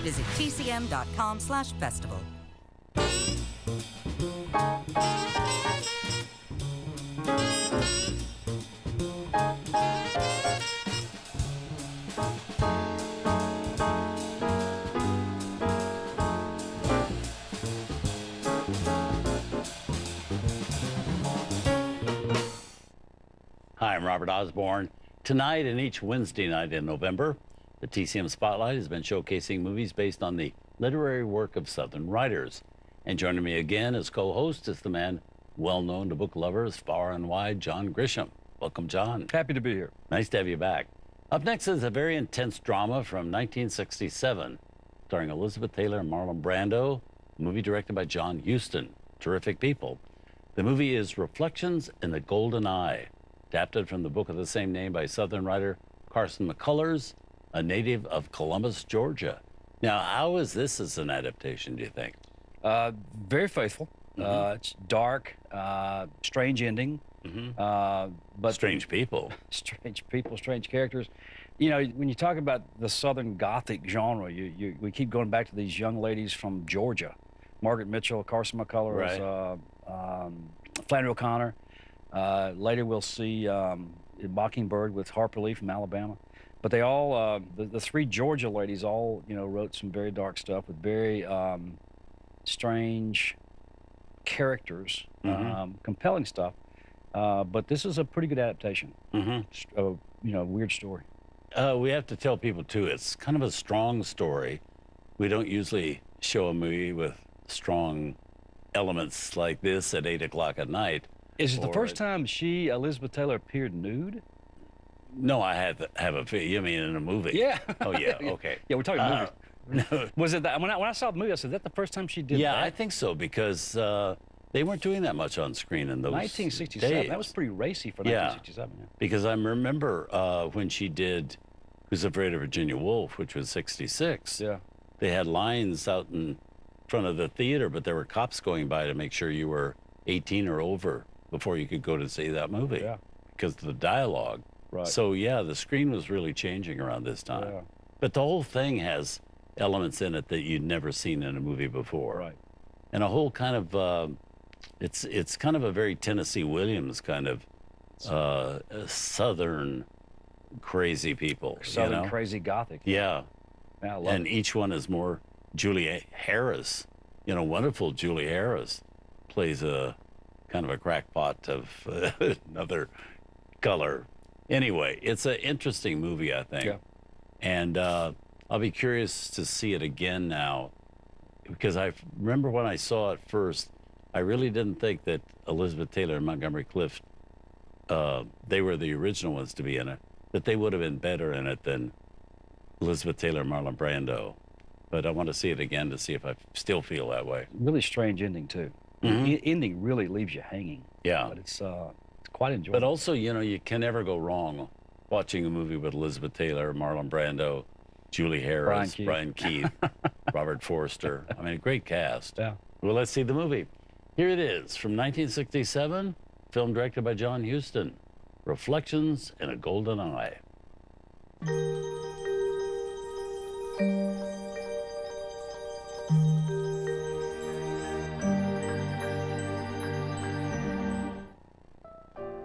Visit tcm.com/festival. Hi, I'm Robert Osborne. Tonight and each Wednesday night in November, the TCM Spotlight has been showcasing movies based on the literary work of Southern writers. And joining me again as co-host is the man well known to book lovers far and wide, John Grisham. Welcome, John. Happy to be here. Nice to have you back. Up next is a very intense drama from 1967, starring Elizabeth Taylor and Marlon Brando, a movie directed by John Huston. Terrific people. The movie is Reflections in the Golden Eye, adapted from the book of the same name by Southern writer Carson McCullers, a native of Columbus, Georgia. Now, how is this as an adaptation, do you think? Very faithful. It's dark, strange ending. But Strange people. Strange people, strange characters. You know, when you talk about the Southern Gothic genre, we keep going back to these young ladies from Georgia. Margaret Mitchell, Carson McCullers, Right. Flannery O'Connor. Later we'll see Mockingbird with Harper Lee from Alabama. But they all, the three Georgia ladies all, wrote some very dark stuff with very strange characters, compelling stuff. But this is a pretty good adaptation. Weird story. We have to tell people, too, it's kind of a strong story. We don't usually show a movie with strong elements like this at 8 o'clock at night. Is it the first time Elizabeth Taylor, appeared nude? No, I have a feel. You mean in a movie? Yeah. Oh, yeah, okay. Yeah, we're talking movies. No. Was it that, when I saw the movie, I said, is that the first time she did that? Yeah, I think so, because they weren't doing that much on screen in those 1967. days. That was pretty racy for Yeah. 1967. Yeah. Because I remember when she did Who's Afraid of Virginia Woolf, which was 66. Yeah. They had lines out in front of the theater, but there were cops going by to make sure you were 18 or over before you could go to see that movie. Yeah. Because of the dialogue. Right. So, yeah, the screen was really changing around this time. Yeah. But the whole thing has elements in it that you'd never seen in a movie before. Right. And a whole kind of, it's kind of a very Tennessee Williams kind of Southern crazy people. Southern crazy Gothic. Yeah. Yeah, I love And it. each one is more. Julie Harris, wonderful Julie Harris, plays a kind of a crackpot of another color. Anyway, it's an interesting movie, I think. Yeah. And I'll be curious to see it again now, because I remember when I saw it first, I really didn't think that Elizabeth Taylor and Montgomery Clift, they were the original ones to be in it, that they would have been better in it than Elizabeth Taylor and Marlon Brando. But I want to see it again to see if I still feel that way. Really strange ending, too. The ending really leaves you hanging. Yeah. But it's quite enjoyable. But also, you can never go wrong watching a movie with Elizabeth Taylor, Marlon Brando, Julie Harris, Brian Keith, Robert Forster. I mean, a great cast. Yeah. Well, let's see the movie. Here it is from 1967, film directed by John Huston, Reflections in a Golden Eye.